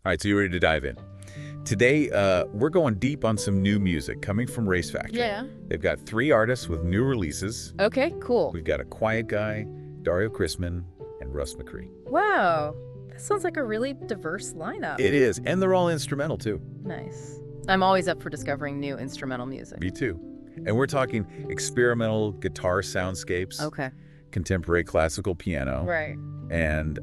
All right, so you ready to dive in? Today, we're going deep on some new music coming from Raighes Factory. Yeah. They've got 3 artists with new releases. Okay, cool. We've got a quiet guy, Dario Crisman, and Russ McRee. Wow. That sounds like a really diverse lineup. It is, and they're all instrumental too. Nice. I'm always up for discovering new instrumental music. Me too. And we're talking experimental guitar soundscapes, Okay. contemporary classical piano, Right. and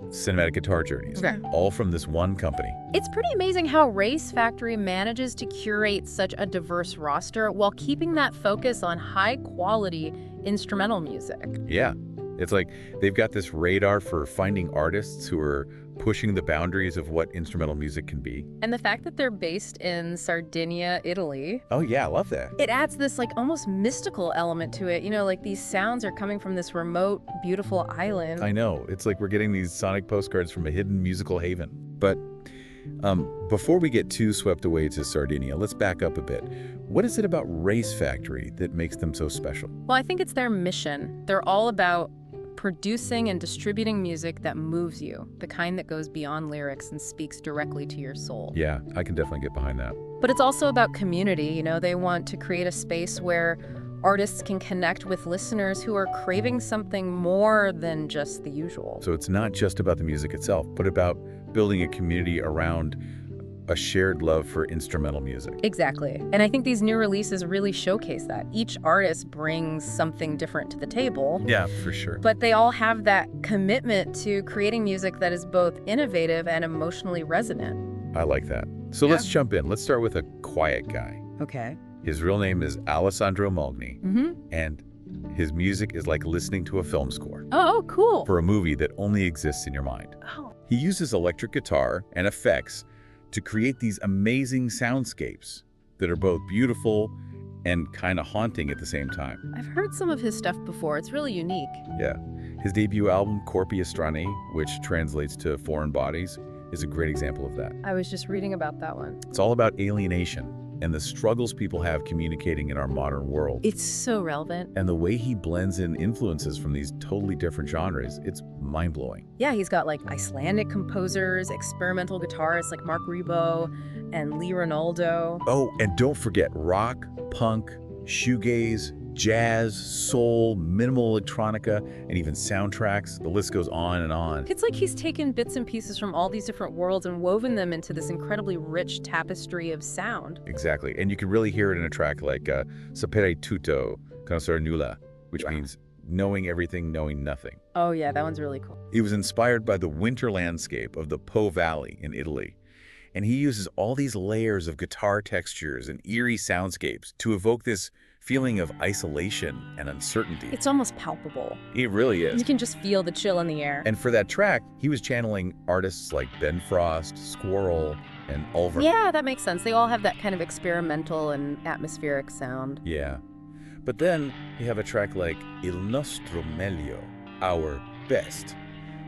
cinematic guitar journeys, Okay. all from this one company. It's pretty amazing how Raighes Factory manages to curate such a diverse roster while keeping that focus on high-quality instrumental music. Yeah, it's like they've got this radar for finding artists who are pushing the boundaries of what instrumental music can be. And the fact that they're based in Sardinia, Italy, Oh yeah, I love that. it adds this almost mystical element to it. Like these sounds are coming from this remote, beautiful island. I know, it's like we're getting these sonic postcards from a hidden musical haven. But before we get too swept away to Sardinia, let's back up a bit. What is it about Raighes Factory that makes them so special? Well, I think it's their mission. They're all about producing and distributing music that moves you, the kind that goes beyond lyrics and speaks directly to your soul. Yeah, I can definitely get behind that. But it's also about community. They want to create a space where artists can connect with listeners who are craving something more than just the usual. So it's not just about the music itself, but about building a community around a shared love for instrumental music. Exactly. And I think these new releases really showcase that. Each artist brings something different to the table. Yeah, for sure. But they all have that commitment to creating music that is both innovative and emotionally resonant. I like that. So let's jump in. Let's start with a quiet guy. Okay. His real name is Alessandro Mogni, Mm-hmm. and his music is like listening to a film score Oh, cool. for a movie that only exists in your mind. Oh. He uses electric guitar and effects to create these amazing soundscapes that are both beautiful and kind of haunting at the same time. I've heard some of his stuff before. It's really unique. Yeah. His debut album, Corpi Estranei, which translates to Foreign Bodies, is a great example of that. I was just reading about that one. It's all about alienation and the struggles people have communicating in our modern world. It's so relevant. And the way he blends in influences from these totally different genres, it's mind-blowing. Yeah, he's got Icelandic composers, experimental guitarists like Mark Ribot and Lee Ronaldo. Oh, and don't forget rock, punk, shoegaze, jazz, soul, minimal electronica, and even soundtracks. The list goes on and on. It's like he's taken bits and pieces from all these different worlds and woven them into this incredibly rich tapestry of sound. Exactly. And you can really hear it in a track like Sapere tutto, conoscere nulla, which means knowing everything, knowing nothing. Oh yeah, that one's really cool. He was inspired by the winter landscape of the Po Valley in Italy. And he uses all these layers of guitar textures and eerie soundscapes to evoke this feeling of isolation and uncertainty. It's almost palpable. It really is. You can just feel the chill in the air. And for that track, he was channeling artists like Ben Frost, Squirrel, and Ulver. Yeah, that makes sense. They all have that kind of experimental and atmospheric sound. Yeah. But then you have a track like Il Nostro Meglio, Our Best,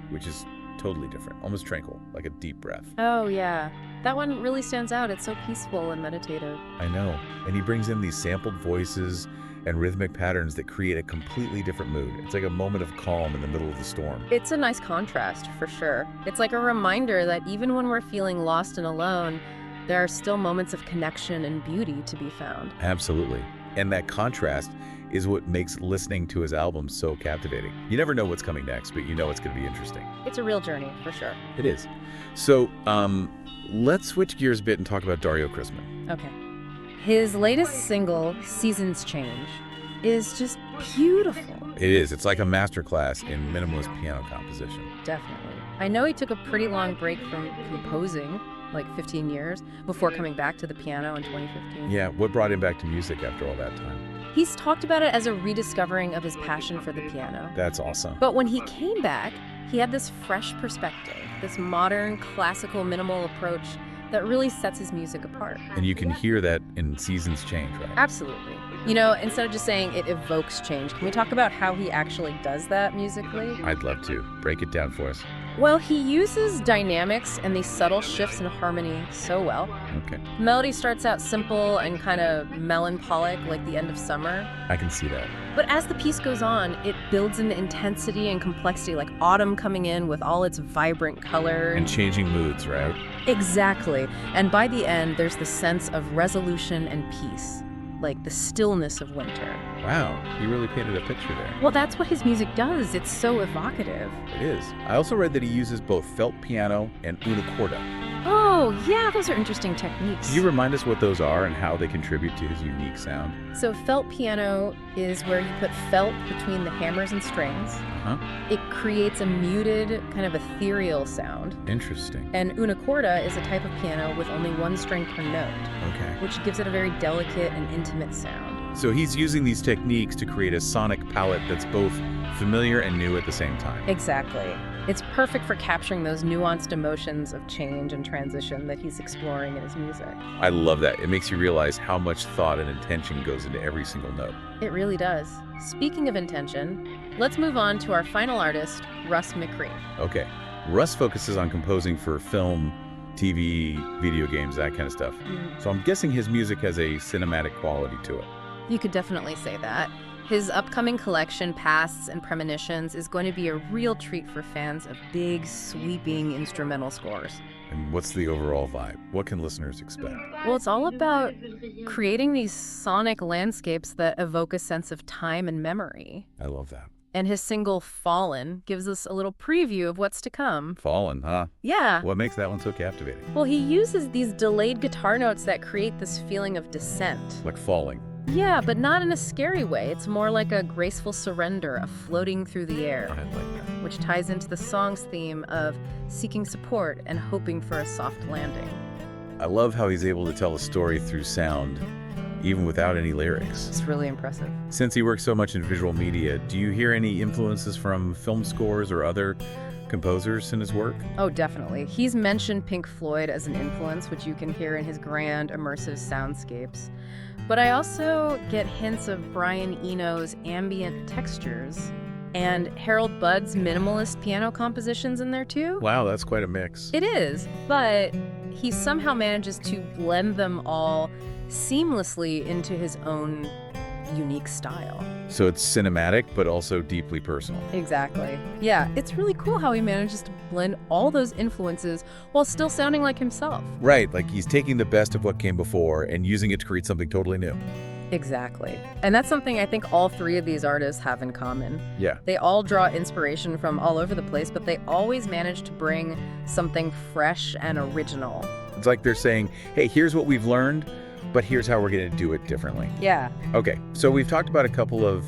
which is totally different, almost tranquil, like a deep breath. Oh yeah, that one really stands out. It's so peaceful and meditative. I know. And he brings in these sampled voices and rhythmic patterns that create a completely different mood. It's like a moment of calm in the middle of the storm. It's a nice contrast, for sure. It's like a reminder that even when we're feeling lost and alone, there are still moments of connection and beauty to be found. Absolutely. And that contrast is what makes listening to his album so captivating. You never know what's coming next, but you know it's going to be interesting. It's a real journey, for sure. It is. So let's switch gears a bit and talk about Dario Crisman. Okay. His latest single, Seasons Change, is just beautiful. It is. It's like a masterclass in minimalist piano composition. Definitely. I know he took a pretty long break from composing, like 15 years, before coming back to the piano in 2015. Yeah, what brought him back to music after all that time? He's talked about it as a rediscovering of his passion for the piano. That's awesome. But when he came back, he had this fresh perspective, this modern, classical, minimal approach that really sets his music apart. And you can hear that in Seasons Change, right? Absolutely. Instead of just saying it evokes change, can we talk about how he actually does that musically? I'd love to. Break it down for us. Well, he uses dynamics and these subtle shifts in harmony so well. Okay. The melody starts out simple and kind of melancholic, like the end of summer. I can see that. But as the piece goes on, it builds into intensity and complexity, like autumn coming in with all its vibrant color. And changing moods, right? Exactly. And by the end, there's the sense of resolution and peace, like the stillness of winter. Wow, he really painted a picture there. Well, that's what his music does. It's so evocative. It is. I also read that he uses both felt piano and una corda. Oh, yeah, those are interesting techniques. Can you remind us what those are and how they contribute to his unique sound? So felt piano is where you put felt between the hammers and strings. Uh-huh. It creates a muted, kind of ethereal sound. Interesting. And una corda is a type of piano with only one string per note, Okay. which gives it a very delicate and intimate sound. So he's using these techniques to create a sonic palette that's both familiar and new at the same time. Exactly. It's perfect for capturing those nuanced emotions of change and transition that he's exploring in his music. I love that. It makes you realize how much thought and intention goes into every single note. It really does. Speaking of intention, let's move on to our final artist, Russ McRee. Okay. Russ focuses on composing for film, TV, video games, that kind of stuff. So I'm guessing his music has a cinematic quality to it. You could definitely say that. His upcoming collection, Pasts and Premonitions, is going to be a real treat for fans of big, sweeping instrumental scores. And what's the overall vibe? What can listeners expect? Well, it's all about creating these sonic landscapes that evoke a sense of time and memory. I love that. And his single, Fallen, gives us a little preview of what's to come. Fallen, huh? Yeah. What makes that one so captivating? Well, he uses these delayed guitar notes that create this feeling of descent. Like falling. Yeah, but not in a scary way. It's more like a graceful surrender, a floating through the air, I like that. which ties into the song's theme of seeking support and hoping for a soft landing. I love how he's able to tell a story through sound, even without any lyrics. It's really impressive. Since he works so much in visual media, do you hear any influences from film scores or other composers in his work? Oh, definitely. He's mentioned Pink Floyd as an influence, which you can hear in his grand, immersive soundscapes. But I also get hints of Brian Eno's ambient textures and Harold Budd's minimalist piano compositions in there too. Wow, that's quite a mix. It is, but he somehow manages to blend them all seamlessly into his own unique style. So it's cinematic, but also deeply personal. Exactly. Yeah, it's really cool how he manages to blend all those influences while still sounding like himself. Right, like he's taking the best of what came before and using it to create something totally new. Exactly. And that's something I think all three of these artists have in common. Yeah. They all draw inspiration from all over the place, but they always manage to bring something fresh and original. It's like they're saying, hey, here's what we've learned, but here's how we're going to do it differently. Yeah. Okay, so we've talked about a couple of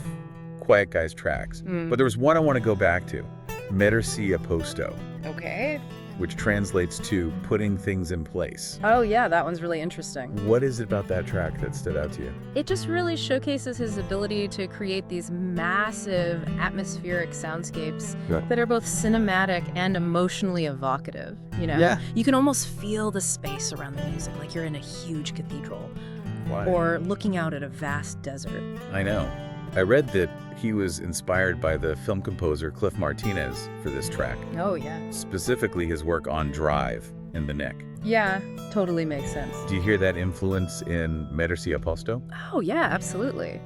Quiet Guys tracks, but there was one I want to go back to, Mettersi a Posto, Okay. which translates to putting things in place. Oh, yeah, that one's really interesting. What is it about that track that stood out to you? It just really showcases his ability to create these massive atmospheric soundscapes that are both cinematic and emotionally evocative, you know? Yeah. You can almost feel the space around the music, like you're in a huge cathedral Why? or looking out at a vast desert. I know. I read that he was inspired by the film composer Cliff Martinez for this track, Oh, yeah. specifically his work on Drive and The Neck. Yeah, totally makes sense. Do you hear that influence in Mettersi a Posto? Oh, yeah, absolutely.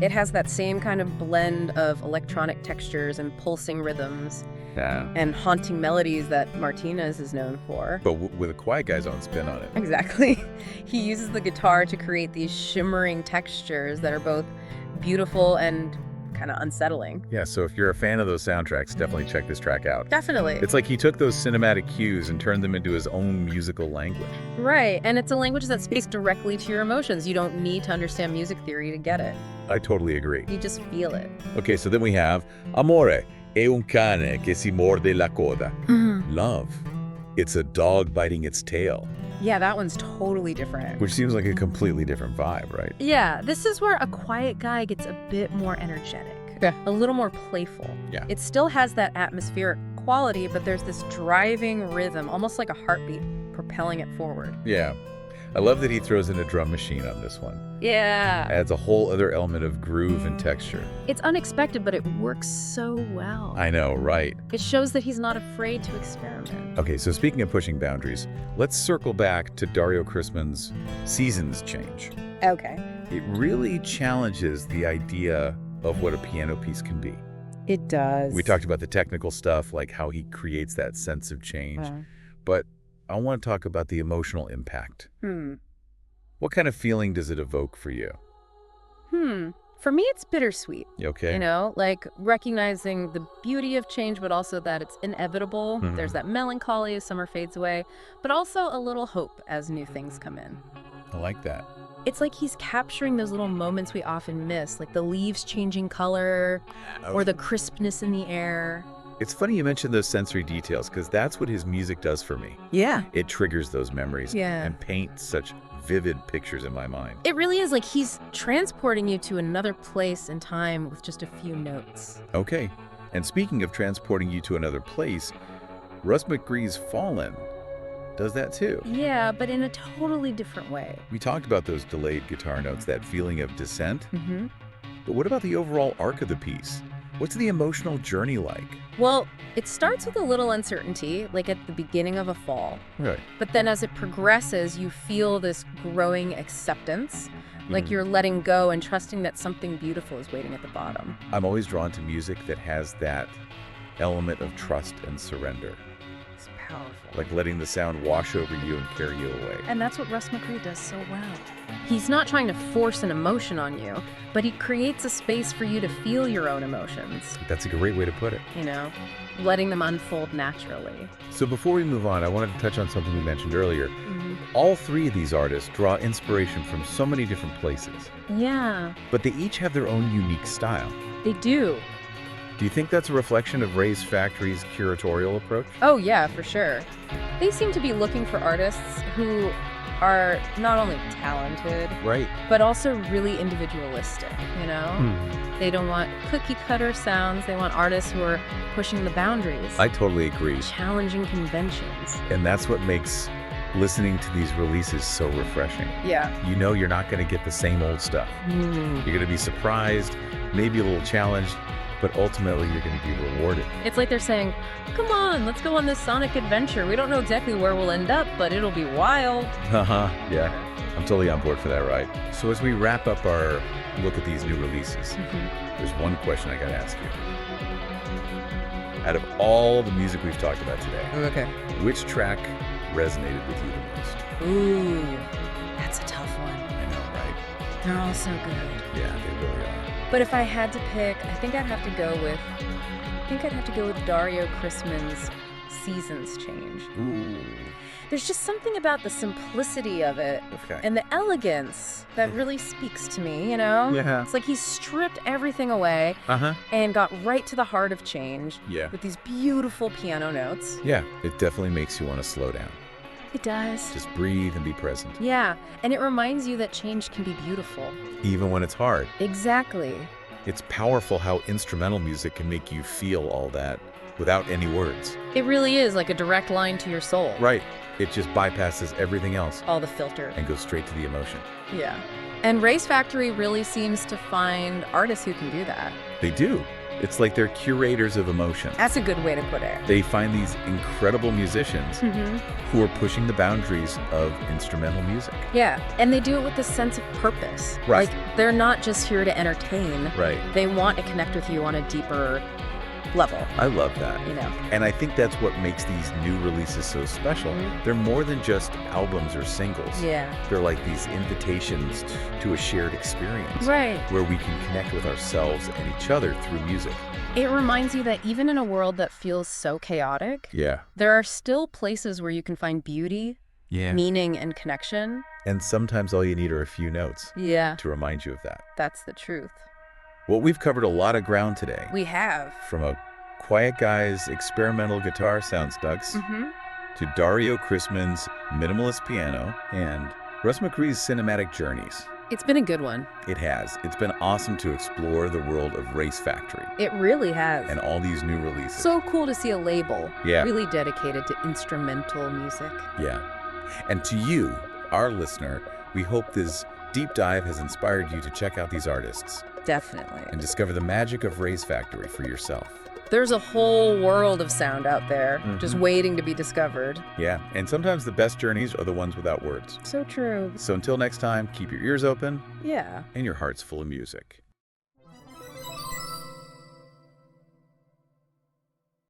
It has that same kind of blend of electronic textures and pulsing rhythms Yeah. and haunting melodies that Martinez is known for. But with a Quiet Guy's own spin on it. Exactly. He uses the guitar to create these shimmering textures that are both beautiful and kind of unsettling. Yeah, so if you're a fan of those soundtracks, definitely check this track out. Definitely. It's like he took those cinematic cues and turned them into his own musical language. Right, and it's a language that speaks directly to your emotions. You don't need to understand music theory to get it. I totally agree. You just feel it. Okay, so then we have Amore è un cane che si morde la coda. Love. It's a dog biting its tail, Yeah, that one's totally different. which seems like a completely different vibe, right? Yeah, this is where A Quiet Guy gets a bit more energetic. Yeah. A little more playful. Yeah. It still has that atmospheric quality, but there's this driving rhythm, almost like a heartbeat propelling it forward. Yeah. I love that he throws in a drum machine on this one. Yeah. Adds a whole other element of groove and texture. It's unexpected, but it works so well. I know, right? It shows that he's not afraid to experiment. Okay, so speaking of pushing boundaries, let's circle back to Dario Crisman's Seasons Change. Okay. It really challenges the idea of what a piano piece can be. It does. We talked about the technical stuff, like how he creates that sense of change. But I want to talk about the emotional impact. What kind of feeling does it evoke for you? For me, it's bittersweet. Okay. You know, like recognizing the beauty of change, but also that it's inevitable. There's that melancholy as summer fades away, but also a little hope as new things come in. I like that. It's like he's capturing those little moments we often miss, like the leaves changing color or the crispness in the air. It's funny you mentioned those sensory details, because that's what his music does for me. Yeah. It triggers those memories and paints such vivid pictures in my mind. It really is like he's transporting you to another place and time with just a few notes. Okay. And speaking of transporting you to another place, Russ McRee's Fallen does that too. Yeah, but in a totally different way. We talked about those delayed guitar notes, that feeling of descent. But what about the overall arc of the piece? What's the emotional journey like? Well, it starts with a little uncertainty, like at the beginning of a fall. Right. But then as it progresses, you feel this growing acceptance, like you're letting go and trusting that something beautiful is waiting at the bottom. I'm always drawn to music that has that element of trust and surrender. It's powerful. Like letting the sound wash over you and carry you away. And that's what Russ McRee does so well. He's not trying to force an emotion on you, but he creates a space for you to feel your own emotions. That's a great way to put it. You know, letting them unfold naturally. So before we move on, I wanted to touch on something we mentioned earlier. All three of these artists draw inspiration from so many different places. Yeah. But they each have their own unique style. They do. Do you think that's a reflection of Raighes Factory's curatorial approach? Oh, yeah, for sure. They seem to be looking for artists who are not only talented, Right. but also really individualistic, you know? They don't want cookie-cutter sounds. They want artists who are pushing the boundaries, I totally agree. challenging conventions. And that's what makes listening to these releases so refreshing. Yeah. You know you're not going to get the same old stuff. You're going to be surprised, maybe a little challenged, but ultimately you're going to be rewarded. It's like they're saying, come on, let's go on this sonic adventure. We don't know exactly where we'll end up, but it'll be wild. Yeah. I'm totally on board for that ride. So as we wrap up our look at these new releases, there's one question I got to ask you. Out of all the music we've talked about today, which track resonated with you the most? Ooh, that's a tough one. I know, right? They're all so good. Yeah, they really are. But if I had to pick, I think I'd have to go with Dario Crisman's Seasons Change. Ooh. There's just something about the simplicity of it and the elegance that really speaks to me, you know? Yeah. It's like he stripped everything away and got right to the heart of change with these beautiful piano notes. Yeah, it definitely makes you want to slow down. It does. Just breathe and be present. Yeah, and it reminds you that change can be beautiful. Even when it's hard. Exactly. It's powerful how instrumental music can make you feel all that without any words. It really is like a direct line to your soul. Right. It just bypasses everything else. All the filter. And goes straight to the emotion. Yeah. And Raighes Factory really seems to find artists who can do that. They do. It's like they're curators of emotion. That's a good way to put it. They find these incredible musicians who are pushing the boundaries of instrumental music. Yeah, and they do it with a sense of purpose. Right. Like, they're not just here to entertain. Right. They want to connect with you on a deeper level. I love that. You know. And I think that's what makes these new releases so special. They're more than just albums or singles. Yeah. They're like these invitations to a shared experience. Right. Where we can connect with ourselves and each other through music. It reminds you that even in a world that feels so chaotic, there are still places where you can find beauty, meaning, and connection. And sometimes all you need are a few notes to remind you of that. That's the truth. Well, we've covered a lot of ground today. We have. From a quiet guy's experimental guitar soundsnugs to Dario Crisman's minimalist piano and Russ McRee's cinematic journeys. It's been a good one. It has. It's been awesome to explore the world of Raighes Factory. It really has. And all these new releases. So cool to see a label Yeah. really dedicated to instrumental music. Yeah. And to you, our listener, we hope this deep dive has inspired you to check out these artists Definitely. and discover the magic of Raighes Factory for yourself. There's a whole world of sound out there just Mhm. waiting to be discovered. Yeah, and sometimes the best journeys are the ones without words. So true. So until next time, keep your ears open Yeah. and your hearts full of music.